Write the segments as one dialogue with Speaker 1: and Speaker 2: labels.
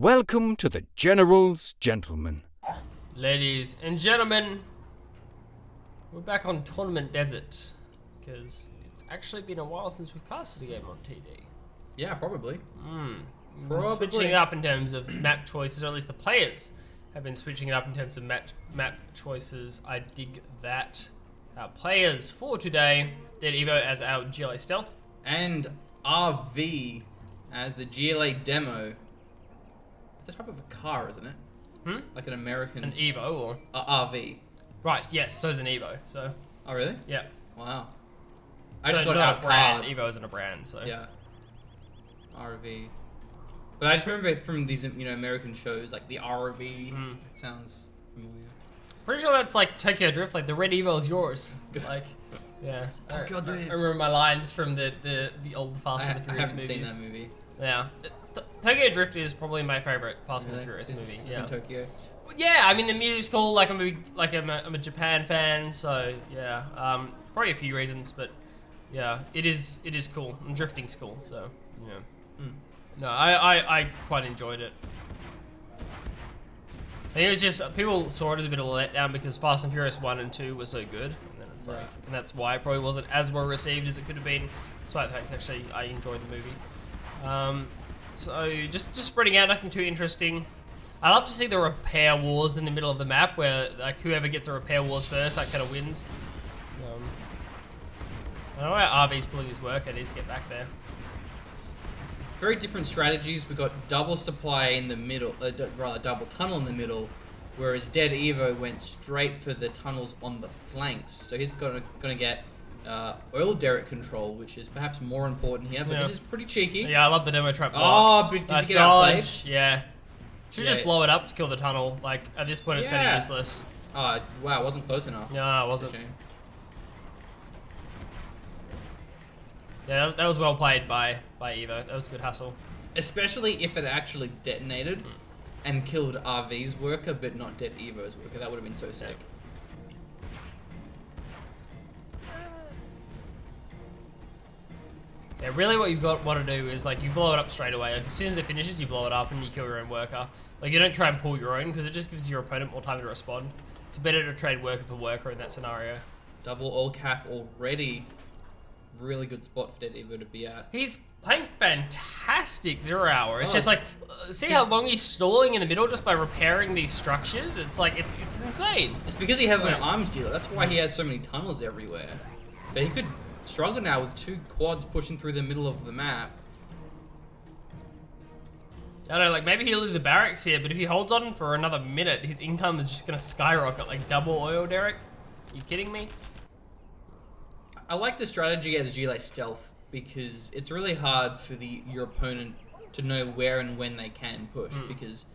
Speaker 1: Welcome to the General's Gentlemen.
Speaker 2: Ladies and gentlemen, we're back on Tournament Desert, because it's actually been a while since we've casted a game on TD.
Speaker 3: Yeah, probably.
Speaker 2: Probably. Switching it up in terms of map choices, or at least the players have been switching it up in terms of map choices. I dig that. Our players for today, Dead Evo as our GLA Stealth.
Speaker 3: And RV as the GLA Demo. It's a type of a car, isn't it? Like an American...
Speaker 2: An Evo, or?
Speaker 3: RV.
Speaker 2: Right, yes, so is an Evo, so...
Speaker 3: Oh, really?
Speaker 2: Yeah.
Speaker 3: Wow. I just
Speaker 2: so
Speaker 3: got
Speaker 2: not
Speaker 3: out
Speaker 2: a brand.
Speaker 3: card.
Speaker 2: Evo isn't a brand, so...
Speaker 3: Yeah. RV. But I just remember from these, American shows, like the RV. It sounds familiar.
Speaker 2: Pretty sure that's like Tokyo Drift, like the red Evo is yours. Like, yeah.
Speaker 3: Tokyo Drift.
Speaker 2: I remember my lines from the old Fast and the Furious movies.
Speaker 3: I haven't seen that movie.
Speaker 2: Yeah. Tokyo Drift is probably my favorite Fast and the Furious movie.
Speaker 3: It's in Tokyo.
Speaker 2: Yeah, I mean the music's cool. Like I'm a Japan fan, so yeah. Probably a few reasons, but yeah, it is cool. And drifting's cool, so yeah. No, I quite enjoyed it. I think it was just people saw it as a bit of a letdown because Fast and Furious 1 and 2 were so good, and then it's like, and that's why it probably wasn't as well received as it could have been. Despite the fact actually I enjoyed the movie. So just spreading out, nothing too interesting. I love to see the repair wars in the middle of the map, where like whoever gets a repair wars first, that kind of wins. I don't know how RV's pulling his work. I need to get back there.
Speaker 3: Very different strategies. We've got double supply in the middle, rather double tunnel in the middle, whereas Dead Evo went straight for the tunnels on the flanks. So he's gonna get oil derrick control, which is perhaps more important here, but this is pretty cheeky.
Speaker 2: Yeah, I love the demo trap block.
Speaker 3: Oh, but does he get outplayed?
Speaker 2: Yeah. Should just blow it up to kill the tunnel. Like, at this point, it's kind of useless.
Speaker 3: Oh, wow, it wasn't close enough.
Speaker 2: No, it wasn't. Yeah, that was well played by Evo. That was good hustle.
Speaker 3: Especially if it actually detonated and killed RV's worker, but not Dead Evo's worker. That would have been so sick.
Speaker 2: Yeah, really what you've want to do is like you blow it up straight away. Like, as soon as it finishes, you blow it up and you kill your own worker. Like you don't try and pull your own because it just gives your opponent more time to respond. It's better to trade worker for worker in that scenario.
Speaker 3: Double all cap already. Really good spot for Dead Evo to be at.
Speaker 2: He's playing fantastic 0 hour. It's just like, see how long he's stalling in the middle just by repairing these structures? It's like, it's insane.
Speaker 3: It's because he has no arms dealer. That's why he has so many tunnels everywhere. But he could struggle now with 2 quads pushing through the middle of the map.
Speaker 2: I don't know, like maybe he'll lose a barracks here, but if he holds on for another minute, his income is just gonna skyrocket, like double oil derrick. Are you kidding me?
Speaker 3: I like the strategy as GLA Stealth because it's really hard for your opponent to know where and when they can push because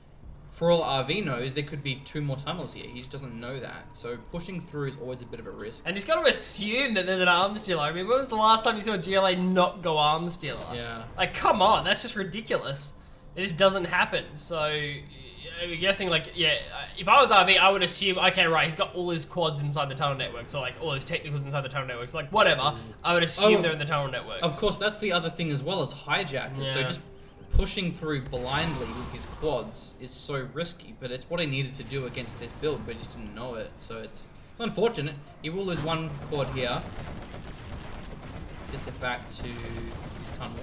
Speaker 3: for all RV knows, there could be 2 more tunnels here. He just doesn't know that. So pushing through is always a bit of a risk.
Speaker 2: And he's got to assume that there's an arms dealer. I mean, when was the last time you saw a GLA not go arms dealer?
Speaker 3: Yeah.
Speaker 2: Like, come on, that's just ridiculous. It just doesn't happen. So, I'm guessing, like, yeah, if I was RV, I would assume, okay, right, he's got all his quads inside the tunnel network, so, like, all his technicals inside the tunnel network, so, like, whatever, I would assume they're in the tunnel network.
Speaker 3: Of course, that's the other thing as well as hijackers.
Speaker 2: Yeah.
Speaker 3: So just pushing through blindly with his quads is so risky, but it's what he needed to do against this build, but he just didn't know it, so it's unfortunate. He will lose 1 quad here. Gets it back to his tunnel.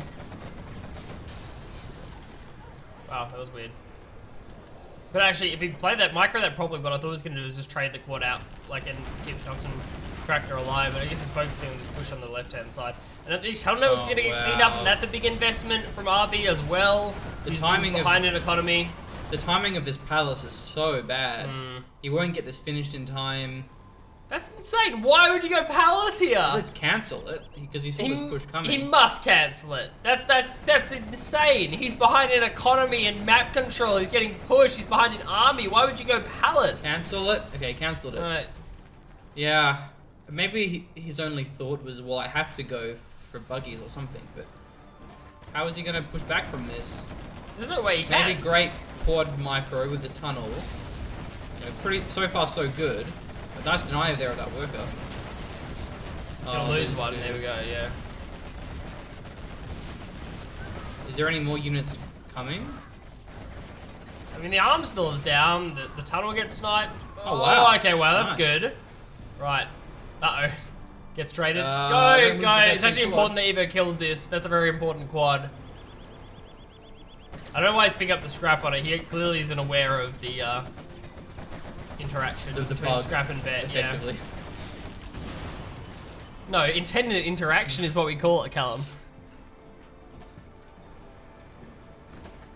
Speaker 2: Wow, that was weird. But actually, if he played that micro, that probably what I thought he was going to do is just trade the quad out, like, and keep the Toxin Tractor alive, but I guess he's focusing on this push on the left-hand side. And at least Hell Network's going to get cleaned up, and that's a big investment from RB as well. He's behind in economy.
Speaker 3: The timing of this palace is so bad. He won't get this finished in time.
Speaker 2: That's insane. Why would you go palace here?
Speaker 3: Let's cancel it because he saw this push coming.
Speaker 2: He must cancel it. That's insane. He's behind in economy and map control. He's getting pushed. He's behind in army. Why would you go palace?
Speaker 3: Cancel it. Okay, cancelled it.
Speaker 2: Right.
Speaker 3: Yeah, maybe his only thought was, well, I have to go for buggies or something. But how is he going to push back from this?
Speaker 2: There's no way he can.
Speaker 3: Maybe great quad micro with the tunnel. Pretty so far so good. A nice denier there of that worker.
Speaker 2: He's gonna lose one. There we go. Yeah.
Speaker 3: Is there any more units coming?
Speaker 2: mean, the arm still is down. The tunnel gets sniped.
Speaker 3: Oh, wow.
Speaker 2: Okay, wow, that's
Speaker 3: Nice.
Speaker 2: good. Right. Uh-oh. Gets traded.
Speaker 3: Don't
Speaker 2: Go,
Speaker 3: lose
Speaker 2: go.
Speaker 3: the
Speaker 2: It's actually
Speaker 3: quad.
Speaker 2: important that Evo kills this. That's a very important quad. I don't know why he's picking up the scrap on it. He clearly isn't aware of the interaction
Speaker 3: The
Speaker 2: between
Speaker 3: bug,
Speaker 2: scrap and vet.
Speaker 3: effectively.
Speaker 2: Yeah. No, intended interaction is what we call it, Callum.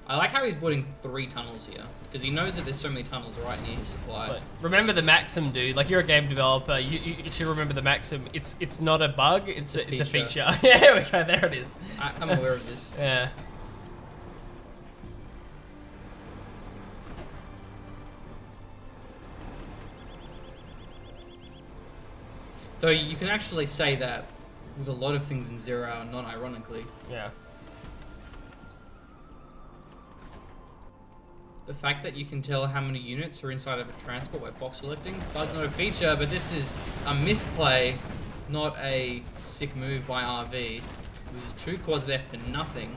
Speaker 3: I like how he's building 3 tunnels here, because he knows that there's so many tunnels right near his supply.
Speaker 2: But remember the maxim, dude. Like, you're a game developer. You should remember the maxim. It's not a bug. It's a feature. Yeah, there we go. There it is.
Speaker 3: I'm aware of this.
Speaker 2: Yeah.
Speaker 3: Though you can actually say that with a lot of things in Zero Hour, not ironically.
Speaker 2: Yeah.
Speaker 3: The fact that you can tell how many units are inside of a transport by box selecting, bug not a feature, but this is a misplay, not a sick move by RV. There's 2 quads there for nothing.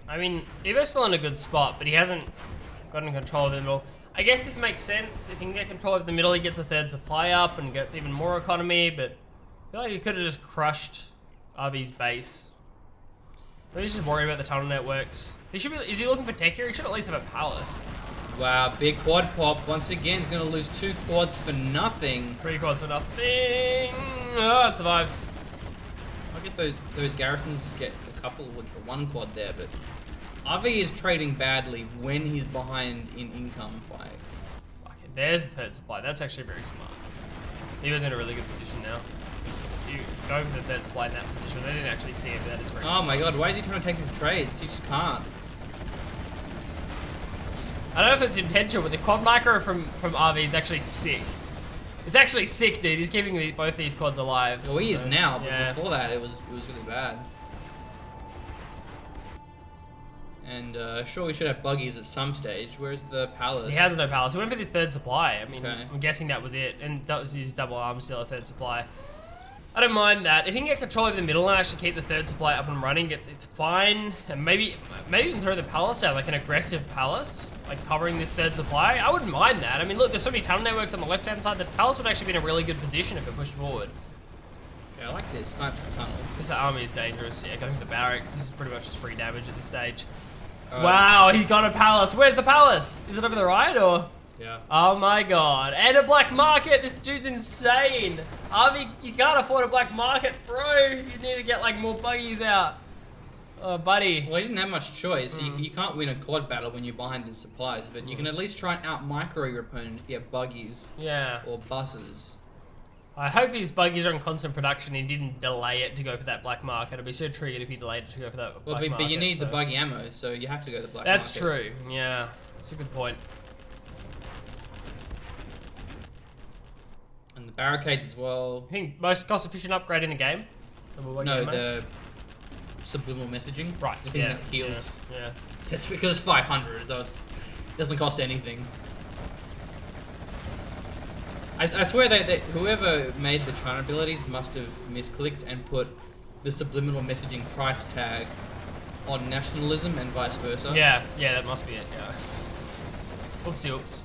Speaker 2: I mean, Evo's still in a good spot, but he hasn't gotten control of the middle. I guess this makes sense. If he can get control of the middle, he gets a 3rd supply up and gets even more economy, but I feel like he could have just crushed RV's base. Maybe he's just worried about the tunnel networks. He should be. Is he looking for tech here? He should at least have a palace.
Speaker 3: Wow, big quad pop. Once again, he's going to lose 2 quads for nothing.
Speaker 2: 3 quads for nothing. Oh, it survives.
Speaker 3: I guess those garrisons get a couple with the 1 quad there, but RV is trading badly when he's behind in income by...
Speaker 2: Okay, there's the 3rd supply. That's actually very smart. Evo's in a really good position now. You go for the 3rd supply in that position. They didn't actually see it, but that is very
Speaker 3: Oh
Speaker 2: smart.
Speaker 3: my god, why is he trying to take his trades? He just can't.
Speaker 2: I don't know if it's intentional, but the quad micro from RV is actually sick. It's actually sick, dude. He's keeping both these quads alive.
Speaker 3: Well, he is now, but
Speaker 2: yeah.
Speaker 3: before that, it was really bad. And sure, we should have buggies at some stage. Where's the palace?
Speaker 2: He has no palace. He went for this 3rd supply. I mean,
Speaker 3: Okay.
Speaker 2: I'm guessing that was it. And that was his double arm still a 3rd supply. I don't mind that. If he can get control of the middle and actually keep the 3rd supply up and running, it's fine. And maybe even throw the palace down, like an aggressive palace, like covering this 3rd supply. I wouldn't mind that. I mean, look, there's so many tunnel networks on the left-hand side. The palace would actually be in a really good position if it pushed forward.
Speaker 3: Okay, I like this. Snipes the tunnel.
Speaker 2: This army is dangerous. Yeah, going to the barracks. This is pretty much just free damage at this stage.
Speaker 3: Alright.
Speaker 2: Wow, he got a palace. Where's the palace? Is it over the right or?
Speaker 3: Yeah.
Speaker 2: Oh my god. And a black market. This dude's insane. Arby, you can't afford a black market, bro. You need to get like more buggies out. Oh, buddy.
Speaker 3: Well, he didn't have much choice. You can't win a quad battle when you're behind in supplies, but you can at least try and out-micro your opponent if you have buggies
Speaker 2: Yeah.
Speaker 3: or buses.
Speaker 2: I hope his buggies are in constant production. He didn't delay it to go for that black market. I'd be so triggered if he delayed it to go for that
Speaker 3: Well,
Speaker 2: black market.
Speaker 3: but you need the
Speaker 2: so-
Speaker 3: buggy ammo, so you have to go the black
Speaker 2: That's
Speaker 3: market.
Speaker 2: true. Yeah. That's a good point.
Speaker 3: And the barricades as well.
Speaker 2: I think most cost-efficient upgrade in the game.
Speaker 3: No, the subliminal messaging.
Speaker 2: Right.
Speaker 3: The thing
Speaker 2: yeah,
Speaker 3: that heals.
Speaker 2: Yeah.
Speaker 3: That's because it's 500, so it doesn't cost anything. I swear that whoever made the China abilities must have misclicked and put the subliminal messaging price tag on nationalism and vice versa.
Speaker 2: Yeah, that must be it, yeah. Oopsie oops.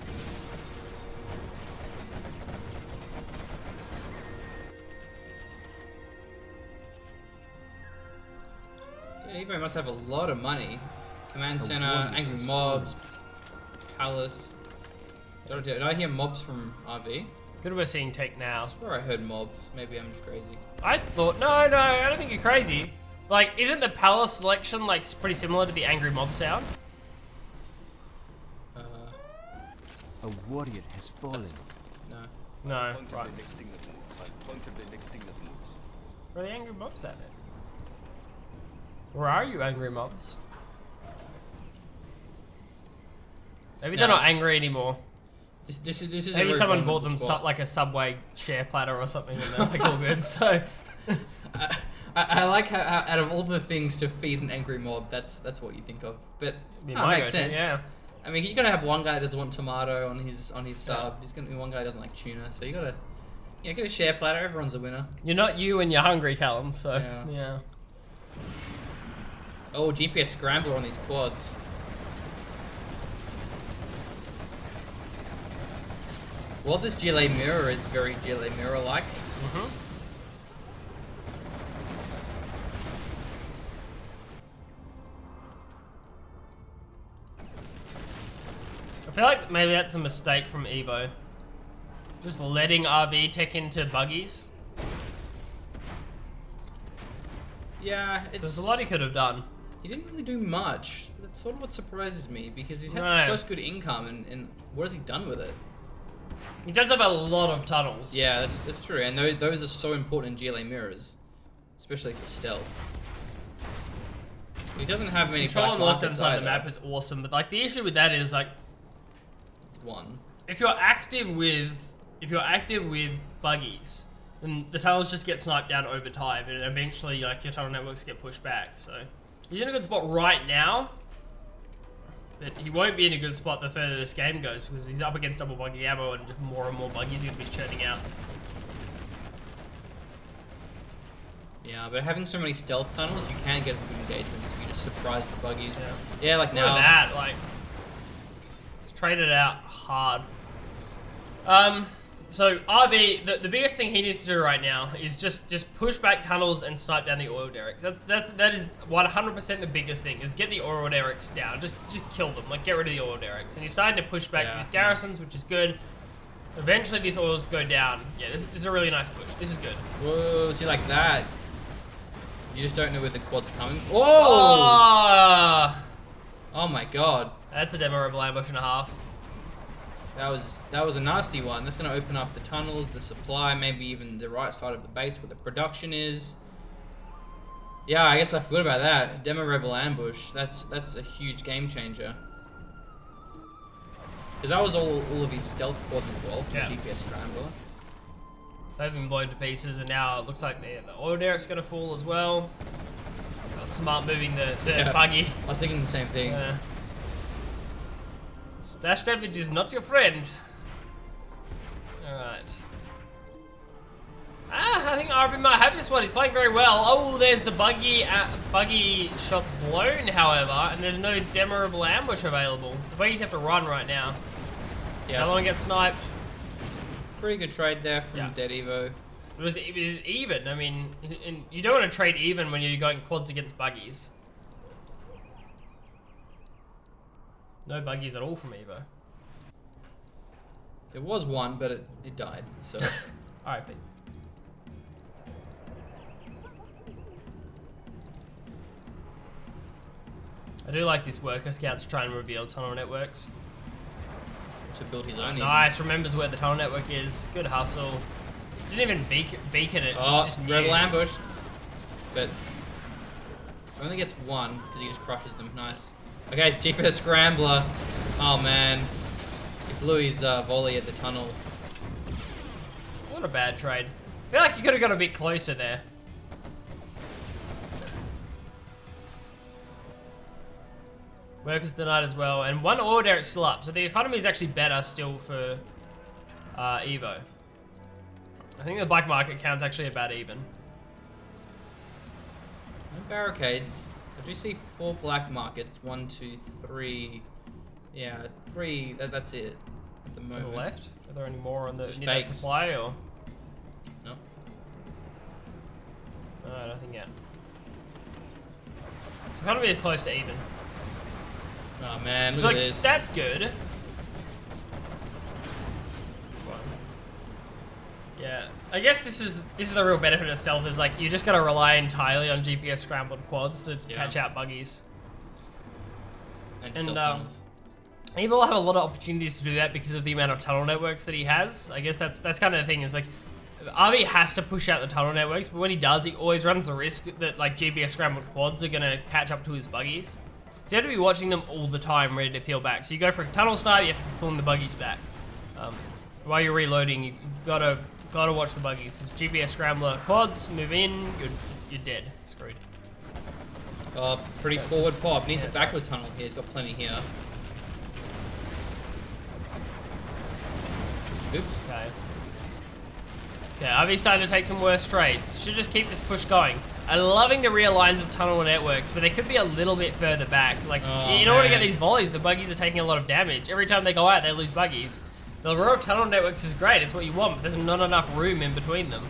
Speaker 3: Evo must have a lot of money. Command center, angry mobs, palace. Did I hear mobs from RV?
Speaker 2: Good we're seeing tech now.
Speaker 3: I swear I heard mobs. Maybe I'm just crazy.
Speaker 2: I thought, no, I don't think you're crazy. Like, isn't the palace selection like pretty similar to the angry mob sound?
Speaker 4: A warrior has fallen.
Speaker 3: No.
Speaker 2: No, right.
Speaker 4: Right.
Speaker 2: Where are the angry mobs at then? Where are you, angry mobs? Maybe they're
Speaker 3: No.
Speaker 2: not angry anymore.
Speaker 3: This is a
Speaker 2: Maybe
Speaker 3: very
Speaker 2: someone bought
Speaker 3: vulnerable
Speaker 2: them
Speaker 3: spot.
Speaker 2: like a Subway share platter or something, and they're like all good. So,
Speaker 3: I like how out of all the things to feed an angry mob, that's what you think of. But
Speaker 2: be
Speaker 3: it
Speaker 2: my
Speaker 3: makes
Speaker 2: go-to,
Speaker 3: sense.
Speaker 2: Yeah.
Speaker 3: I mean, you're gonna have one guy that doesn't want tomato on his sub. There's gonna be one guy that doesn't like tuna. So you gotta, get a share platter. Everyone's a winner.
Speaker 2: You're not you when you're hungry, Callum. So
Speaker 3: Yeah.
Speaker 2: yeah.
Speaker 3: Oh, GPS scrambler on these quads. Well, this GLA mirror is very GLA mirror-like.
Speaker 2: Mm-hmm. I feel like maybe that's a mistake from Evo. Just letting RV tech into buggies.
Speaker 3: Yeah,
Speaker 2: There's
Speaker 3: it's...
Speaker 2: a lot he could have done.
Speaker 3: He didn't really do much. That's sort of what surprises me, because he's had
Speaker 2: No.
Speaker 3: such good income, and what has he done with it?
Speaker 2: He does have a lot of tunnels.
Speaker 3: Yeah, that's true, and those are so important in GLA mirrors, especially for stealth. He doesn't have many
Speaker 2: Control
Speaker 3: black
Speaker 2: on the left-hand
Speaker 3: markets
Speaker 2: side of the
Speaker 3: either.
Speaker 2: map is awesome, but like the issue with that is like,
Speaker 3: One.
Speaker 2: if you're active with buggies, then the tunnels just get sniped down over time, and eventually like your tunnel networks get pushed back. So he's in a good spot right now, but he won't be in a good spot the further this game goes, because he's up against double buggy ammo and just more and more buggies are gonna be churning out.
Speaker 3: Yeah, but having so many stealth tunnels, you can get good engagements. You just surprise the buggies.
Speaker 2: Yeah.
Speaker 3: Yeah, like
Speaker 2: Look at
Speaker 3: now.
Speaker 2: that, like, just trade it out hard. So RV, the biggest thing he needs to do right now is just push back tunnels and snipe down the oil derricks. That is 100% the biggest thing, is get the oil derricks down. Just kill them, like get rid of the oil derricks. And he's starting to push back these garrisons, which is good. Eventually these oils go down. Yeah, this is a really nice push. This is good.
Speaker 3: Whoa, see like that. You just don't know where the quad's coming. Whoa!
Speaker 2: Oh!
Speaker 3: Oh my god.
Speaker 2: That's a demo rebel ambush and a half.
Speaker 3: That was a nasty one. That's going to open up the tunnels, the supply, maybe even the right side of the base where the production is. Yeah, I guess I forgot about that. Demo Rebel ambush. That's a huge game changer. Because that was all of his stealth quads as well from
Speaker 2: Yeah.
Speaker 3: the GPS scrambler.
Speaker 2: They've been blown to pieces, and now it looks like the oil derrick's going to fall as well. Smart moving the buggy.
Speaker 3: I was thinking the same thing.
Speaker 2: Splash damage is not your friend. Alright. I think RB might have this one. He's playing very well. Oh, there's the buggy shots blown, however, and there's no demorable ambush available. The buggies have to run right now.
Speaker 3: Yeah.
Speaker 2: How long gets sniped?
Speaker 3: Pretty good trade there from Dead Evo.
Speaker 2: It was even. I mean, you don't want to trade even when you're going quads against buggies. No buggies at all from Evo.
Speaker 3: There was one, but it died, so...
Speaker 2: Alright, Pete. I do like this worker scouts trying to reveal tunnel networks.
Speaker 3: To build his own.
Speaker 2: Nice, remembers where the tunnel network is. Good hustle. Didn't even beacon it.
Speaker 3: Oh,
Speaker 2: just knew.
Speaker 3: Rebel ambush. But only gets one because he just crushes them. Nice. Okay, it's GPS scrambler. Oh man, he blew his volley at the tunnel.
Speaker 2: What a bad trade. I feel like you could have got a bit closer there. Workers denied as well, and one oil derrick still up, so the economy is actually better still for Evo. I think the black market count's actually about even.
Speaker 3: No barricades. I do see 4 black markets. 1, 2, 3. Yeah, 3. That's it at the
Speaker 2: On
Speaker 3: moment.
Speaker 2: the left? Are there any more on the
Speaker 3: Just
Speaker 2: near that
Speaker 3: fakes.
Speaker 2: supply, or?
Speaker 3: No.
Speaker 2: No, nothing yet. So economy is close to even.
Speaker 3: Oh man,
Speaker 2: So
Speaker 3: look
Speaker 2: like,
Speaker 3: at this.
Speaker 2: that's good. Yeah, I guess this is the real benefit of stealth, is like you just gotta rely entirely on GPS scrambled quads to catch out buggies.
Speaker 3: And
Speaker 2: And
Speaker 3: stealth tunnels.
Speaker 2: Eva will have a lot of opportunities to do that because of the amount of tunnel networks that he has. I guess that's kind of the thing, is like RV has to push out the tunnel networks, but when he does, he always runs the risk that like GPS scrambled quads are gonna catch up to his buggies. So you have to be watching them all the time, ready to peel back. So you go for a tunnel snipe, you have to be pulling the buggies back. While you're reloading, you gotta watch the buggies. It's GPS scrambler quads, move in, you're dead, screwed.
Speaker 3: Oh, pretty forward pop. Needs a backward tunnel here. He's got plenty here. Oops.
Speaker 2: Okay. Okay, RV's starting to take some worse trades. Should just keep this push going. are loving the rear lines of tunnel networks, but they could be a little bit further back. Like, in order to get these volleys, the buggies are taking a lot of damage. Every time they go out, they lose buggies. The row of tunnel networks is great, it's what you want, but there's not enough room in between them.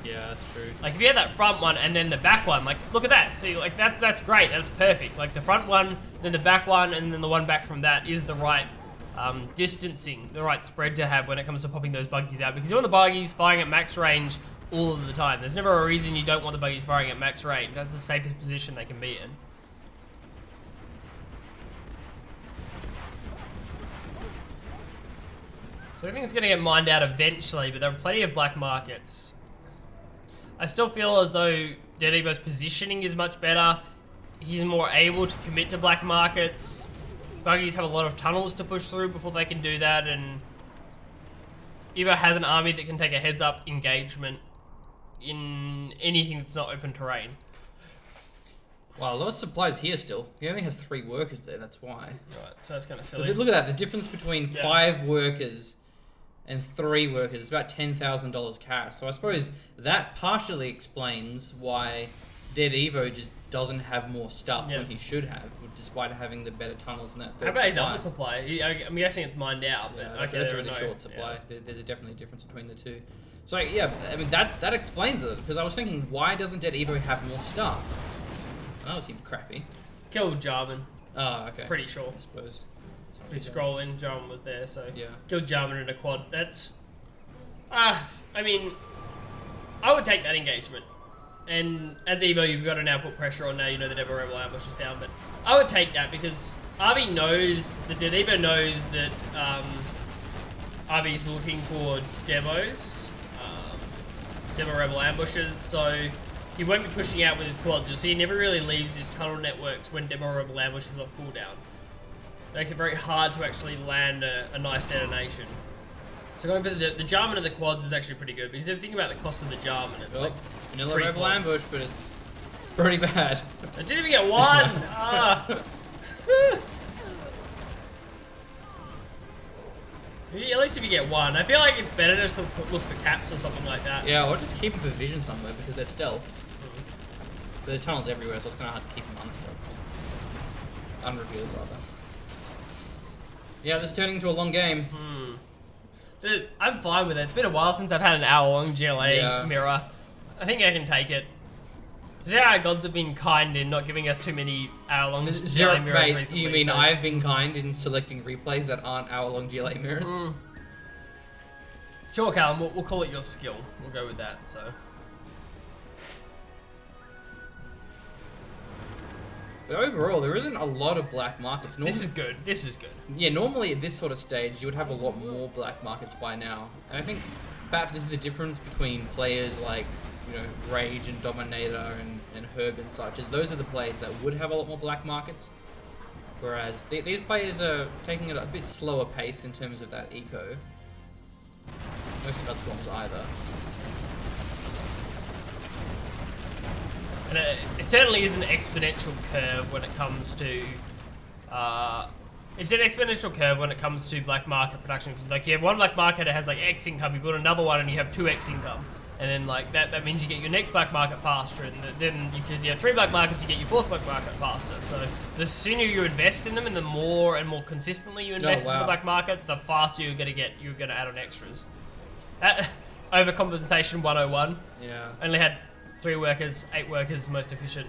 Speaker 3: Yeah, that's true.
Speaker 2: Like, if you had that front one and then the back one, like, look at that. See, like, that's great, that's perfect. Like, the front one, then the back one, and then the one back from that is the right distancing, the right spread to have when it comes to popping those buggies out. Because you want the buggies firing at max range all of the time. There's never a reason you don't want the buggies firing at max range. That's the safest position they can be in. So everything's going to get mined out eventually, but there are plenty of black markets. I still feel as though Dead Evo's positioning is much better. He's more able to commit to black markets. Buggies have a lot of tunnels to push through before they can do that, and Evo has an army that can take a heads-up engagement in anything that's not open terrain.
Speaker 3: Wow, a lot of supplies here still. He only has 3 workers there, that's why.
Speaker 2: Right, so that's kind of silly.
Speaker 3: Look at that, the difference between 5 workers and 3 workers is about $10,000 cash. So I suppose that partially explains why Dead Evo just doesn't have more stuff when he should have, despite having the better tunnels in that third
Speaker 2: How about his
Speaker 3: supply.
Speaker 2: other supply? I'm guessing it's mined out, but
Speaker 3: That's a really short supply. There's definitely a difference between the two. So yeah, I mean that explains it, because I was thinking, why doesn't Dead Evo have more stuff? That would seem crappy.
Speaker 2: Killed Jarman.
Speaker 3: Oh, okay.
Speaker 2: Pretty sure.
Speaker 3: I suppose.
Speaker 2: If you scroll in, Jarman was there, so
Speaker 3: yeah.
Speaker 2: Killed Jarman in a quad. That's, I mean, I would take that engagement. And as Evo, you've got to now put pressure on now. You know the Devil Rebel ambush is down, but I would take that because RB knows, the Dead Evo knows that RB's looking for Devos, Devil Rebel ambushes, so he won't be pushing out with his quads. You'll see he never really leaves his tunnel networks when Devil Rebel ambushes off cooldown. It makes it very hard to actually land a nice detonation. So going for the Jarman of the quads is actually pretty good, because if you think about the cost of the Jarman, it's like
Speaker 3: vanilla Rebel ambush, but it's pretty bad.
Speaker 2: I didn't even get one! At least if you get one. I feel like it's better just to look for caps or something like that.
Speaker 3: Yeah, or just keep them for vision somewhere, because they're stealth. There's tunnels everywhere, so it's kind of hard to keep them unstealthed. Unrevealed, rather. Yeah, this is turning into a long game.
Speaker 2: Dude, I'm fine with it. It's been a while since I've had an hour-long GLA mirror. I think I can take it. Zero gods have been kind in not giving us too many hour-long GLA mirrors
Speaker 3: mate,
Speaker 2: recently.
Speaker 3: you mean
Speaker 2: so.
Speaker 3: I've been kind in selecting replays that aren't hour-long GLA mirrors?
Speaker 2: Sure, Callum, we'll call it your skill. We'll go with that, so.
Speaker 3: But overall, there isn't a lot of black markets.
Speaker 2: This is good. This is good.
Speaker 3: Yeah, normally at this sort of stage, you would have a lot more black markets by now. And I think perhaps this is the difference between players like, you know, Rage and Dominator and Herb and such, is those are the players that would have a lot more black markets. Whereas these players are taking it at a bit slower pace in terms of that eco. Most of our storms either.
Speaker 2: And it certainly is an exponential curve when it comes to... it's an exponential curve when it comes to black market production. Because like you have one black market that has like X income, you build another one and you have 2X income. And then like that means you get your next black market faster. And then because you have 3 black markets, you get your 4th black market faster. So the sooner you invest in them and the more and more consistently you invest in the black markets, the faster you're going to add on extras. Overcompensation 101.
Speaker 3: Yeah.
Speaker 2: Only had 3 workers, 8 workers, most efficient.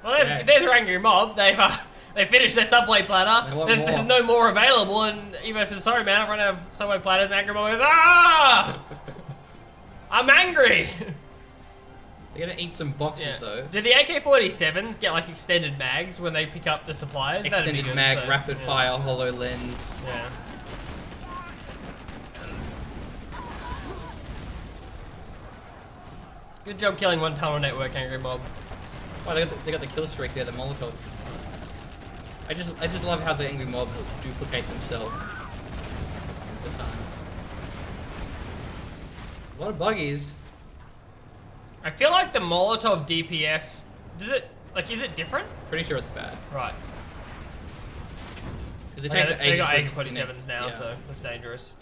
Speaker 2: Well, there's your angry mob. They finished their subway platter. There's no more available, and Evo says, "Sorry, man, I've run out of subway platters." And angry mob goes, "Ah, I'm angry."
Speaker 3: They're gonna eat some boxes though.
Speaker 2: Did the AK-47s get like extended mags when they pick up the supplies?
Speaker 3: Extended
Speaker 2: good,
Speaker 3: mag, rapid fire, hollow lens.
Speaker 2: Yeah. Good job killing one tunnel network, angry mob.
Speaker 3: Oh, they got the kill streak there, the Molotov. I just love how the angry mobs duplicate themselves. All the time. A lot of buggies.
Speaker 2: I feel like the Molotov DPS, is it different?
Speaker 3: Pretty sure it's bad.
Speaker 2: Right.
Speaker 3: Because it takes
Speaker 2: they
Speaker 3: ages
Speaker 2: got
Speaker 3: for it to
Speaker 2: AK-47s
Speaker 3: connect.
Speaker 2: now,
Speaker 3: Yeah.
Speaker 2: so that's dangerous.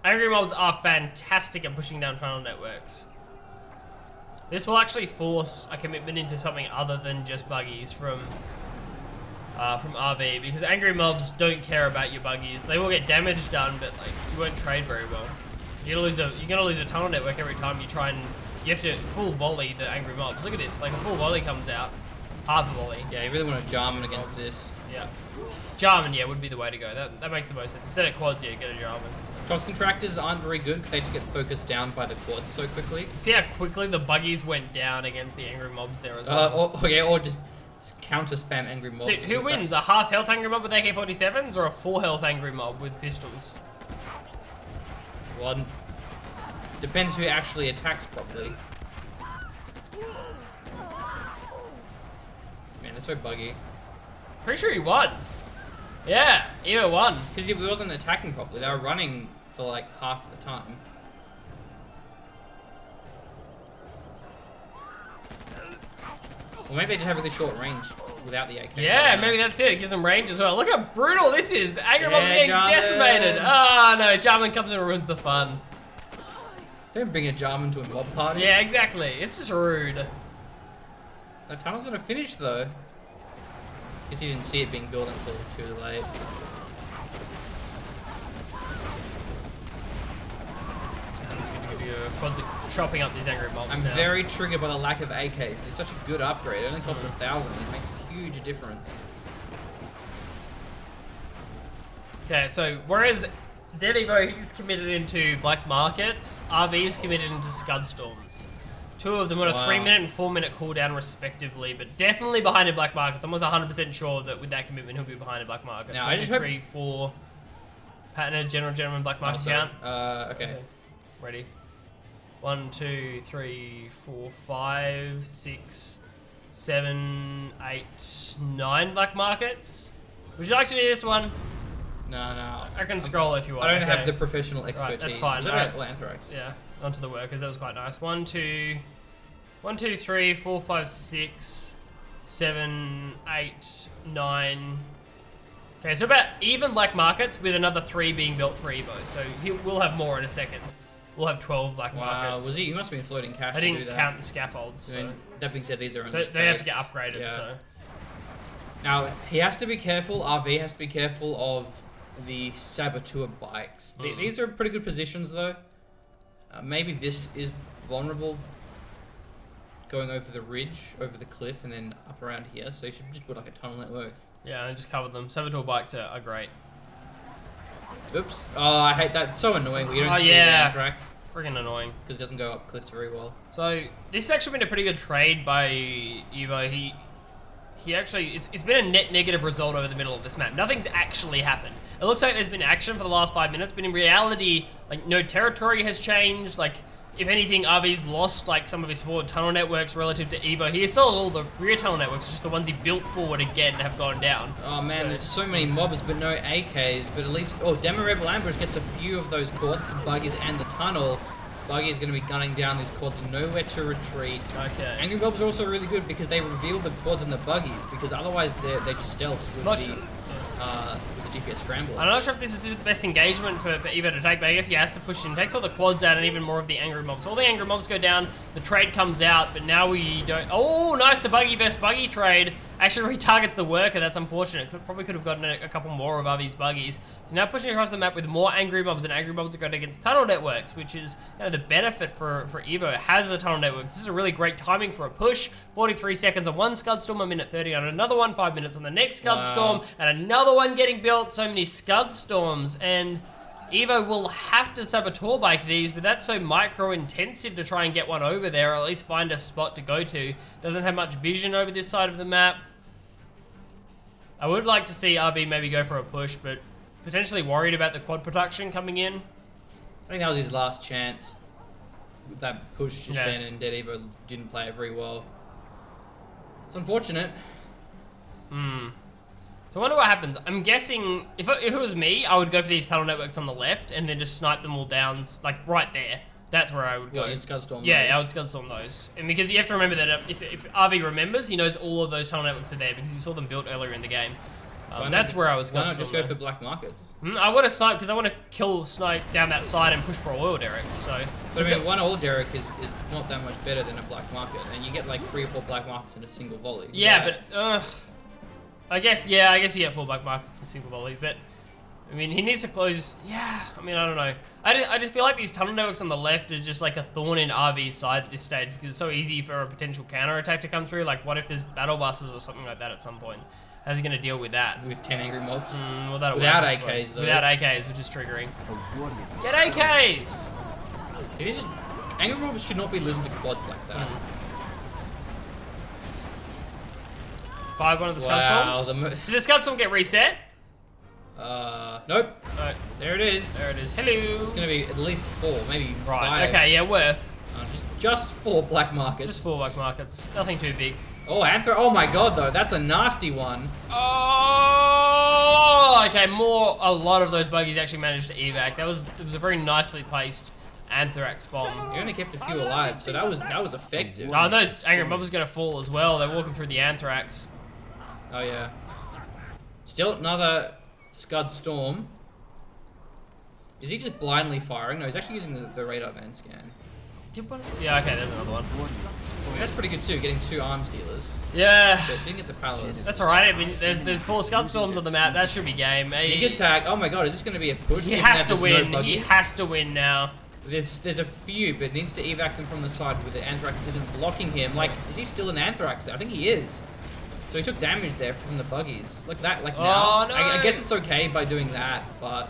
Speaker 2: Angry mobs are fantastic at pushing down tunnel networks. This will actually force a commitment into something other than just buggies from RV, because angry mobs don't care about your buggies. They will get damage done, but like you won't trade very well. You're gonna lose a tunnel network every time you try and you have to full volley the angry mobs. Look at this, like a full volley comes out, half a volley.
Speaker 3: Yeah, you really want to Jarman against this.
Speaker 2: Yeah, Jarman, yeah, would be the way to go. That makes the most sense. Instead of quads, yeah, get a Jarman. So.
Speaker 3: Toxin tractors aren't very good because they just get focused down by the quads so quickly.
Speaker 2: See how quickly the buggies went down against the angry mobs there as well.
Speaker 3: Or just counter spam angry mobs.
Speaker 2: Dude, who wins? A half health angry mob with AK-47s or a full health angry mob with pistols?
Speaker 3: One. Depends who actually attacks properly. Man, they're so buggy.
Speaker 2: Pretty sure he won. Yeah, Evo won.
Speaker 3: Because he wasn't attacking properly. They were running for like half the time. Or maybe they just have really short range without the AK.
Speaker 2: Yeah, maybe that's it. It gives them range as well. Look how brutal this is. The angry mob's getting
Speaker 3: Jarman.
Speaker 2: decimated. Oh no, Jarman comes and ruins the fun.
Speaker 3: Don't bring a Jarman to a mob party.
Speaker 2: Yeah, exactly. It's just rude.
Speaker 3: The tunnel's gonna finish though. Guess you didn't see it being built until too late.
Speaker 2: Quads are chopping up these angry mobs
Speaker 3: I'm
Speaker 2: now.
Speaker 3: very triggered by the lack of AKs. It's such a good upgrade. It only costs 1,000. It makes a huge difference.
Speaker 2: Okay, so whereas Dead Evo, he's committed into black markets, RV's committed into scud storms. Two of them on a 3-minute and 4-minute cooldown respectively, but definitely behind in black markets. I'm almost 100% sure that with that commitment he'll be behind in black markets.
Speaker 3: Now,
Speaker 2: 1,
Speaker 3: I
Speaker 2: 2,
Speaker 3: just
Speaker 2: 3, 4. Pattern, gentleman, black market count.
Speaker 3: Okay.
Speaker 2: Ready. 1, 2, 3, 4, 5, 6, 7, 8, 9 black markets. Would you like to do this one?
Speaker 3: No.
Speaker 2: I can scroll if you want.
Speaker 3: I don't
Speaker 2: Okay.
Speaker 3: have the professional expertise.
Speaker 2: Right, that's fine.
Speaker 3: Was that
Speaker 2: Alright.
Speaker 3: well, Anthrax?
Speaker 2: Yeah, onto the workers. That was quite nice. 1, 2, 3, 4, 5, 6, 7, 8, 9. Okay, so about even black markets with another 3 being built for Evo. So we'll have more in a second. We'll have 12 black markets.
Speaker 3: Was he? He must have been floating cash
Speaker 2: I
Speaker 3: to do
Speaker 2: didn't
Speaker 3: that.
Speaker 2: count the scaffolds.
Speaker 3: I
Speaker 2: So.
Speaker 3: mean, that being said, these are only
Speaker 2: They have to
Speaker 3: fakes.
Speaker 2: get upgraded,
Speaker 3: Yeah.
Speaker 2: so.
Speaker 3: Now, he has to be careful, RV has to be careful of the saboteur bikes. These are pretty good positions, though. Maybe this is vulnerable going over the ridge, over the cliff, and then up around here. So you should just put like a tunnel network.
Speaker 2: Yeah, and just cover them. Saboteur bikes are great.
Speaker 3: Oops. Oh, I hate that. It's so annoying. You don't see
Speaker 2: yeah.
Speaker 3: Anthrax
Speaker 2: Friggin' annoying.
Speaker 3: because it doesn't go up cliffs very well.
Speaker 2: So this has actually been a pretty good trade by Evo. He actually, it's been a net negative result over the middle of this map. Nothing's actually happened. It looks like there's been action for the last 5 minutes, but in reality, like, no territory has changed. Like, if anything, RV's lost, like, some of his forward tunnel networks relative to Evo. He has sold all the rear tunnel networks, just the ones he built forward again have gone down.
Speaker 3: Oh man, there's so many mobs, but no AKs. But at least, Demo Rebel Ambush gets a few of those quads, buggies, and the tunnel. Buggy is going to be gunning down these quads, nowhere to retreat.
Speaker 2: Okay.
Speaker 3: Angry mobs are also really good because they reveal the quads and the buggies, because otherwise they're just stealth with the GPS scramble.
Speaker 2: I'm not sure if this is the best engagement for Evo to take, but I guess he has to push in. Takes all the quads out and even more of the angry mobs. All the angry mobs go down, the trade comes out, but now we don't... Oh, nice, the buggy versus buggy trade. Actually retargets the worker, that's unfortunate. Probably could have gotten a couple more of Avi's buggies. So now pushing across the map with more angry mobs, and angry mobs are going against tunnel networks, which is the benefit for Evo. It has the tunnel networks. This is a really great timing for a push. 43 seconds on one Scud Storm, a minute 30 on another one, 5 minutes on the next Scud Storm, and another one getting built. So many Scud Storms, and Evo will have to saboteur bike these, but that's so micro-intensive to try and get one over there, or at least find a spot to go to. Doesn't have much vision over this side of the map. I would like to see RB maybe go for a push, but potentially worried about the quad production coming in.
Speaker 3: I think that was his last chance with that push just then, and Dead Evo didn't play it very well. It's unfortunate.
Speaker 2: So I wonder what happens. I'm guessing, if it was me, I would go for these tunnel networks on the left and then just snipe them all down, like right there. That's where I would go.
Speaker 3: Well, it's Scudstorm.
Speaker 2: Yeah, I would Scudstorm those. And because you have to remember that if RV remembers, he knows all of those tunnel networks are there because he saw them built earlier in the game. That's where I was.
Speaker 3: Why not just go for black markets?
Speaker 2: I want to snipe because I want to kill snipe down that side and push for oil derricks. So,
Speaker 3: but I mean, one oil derrick is not that much better than a black market, and you get like 3 or 4 black markets in a single volley.
Speaker 2: Yeah, but I guess you get 4 black markets in a single volley, but. I mean, he needs to close. Yeah, I mean, I don't know. I just feel like these tunnel networks on the left are just like a thorn in RV's side at this stage because it's so easy for a potential counter attack to come through. Like, what if there's battle buses or something like that at some point? How's he going to deal with that?
Speaker 3: With 10 angry mobs?
Speaker 2: Well, that'll
Speaker 3: Without
Speaker 2: work,
Speaker 3: AKs, though.
Speaker 2: Without AKs, which is triggering.
Speaker 4: A warrior has
Speaker 2: Get
Speaker 4: fallen.
Speaker 2: AKs!
Speaker 3: See, just angry mobs should not be losing to quads like that.
Speaker 2: 5-1 of the
Speaker 3: Wow,
Speaker 2: Skullstorms. Did the Skullstorm get reset?
Speaker 3: Nope.
Speaker 2: No.
Speaker 3: There it is.
Speaker 2: There it is. Hello.
Speaker 3: It's gonna be at least 4, maybe 5.
Speaker 2: Right. Okay. Yeah. Worth.
Speaker 3: Just 4 black markets.
Speaker 2: Just 4 black markets. Nothing too big.
Speaker 3: Oh, oh my god, though, that's a nasty one.
Speaker 2: Oh. Okay. A lot of those buggies actually managed to evac. It was a very nicely placed Anthrax bomb.
Speaker 3: You only kept a few alive, so that was effective.
Speaker 2: Oh, and those angry mobs gonna fall as well. They're walking through the Anthrax.
Speaker 3: Oh yeah. Still another Scud Storm. Is he just blindly firing? No, he's actually using the radar van scan.
Speaker 2: Yeah, okay, there's another one.
Speaker 3: That's pretty good too, getting 2 arms dealers.
Speaker 2: Yeah.
Speaker 3: But didn't get the palace.
Speaker 2: That's alright. I mean, there's 4 Scud Storms on the map. That should be game.
Speaker 3: Sneak attack. Oh my god, is this going to be a push?
Speaker 2: He has to win. He has to win now.
Speaker 3: There's a few, but needs to evac them from the side where the Anthrax isn't blocking him. Like, is he still an Anthrax there? I think he is. So he took damage there from the buggies. Like that, like now.
Speaker 2: No.
Speaker 3: I guess it's okay by doing that, but...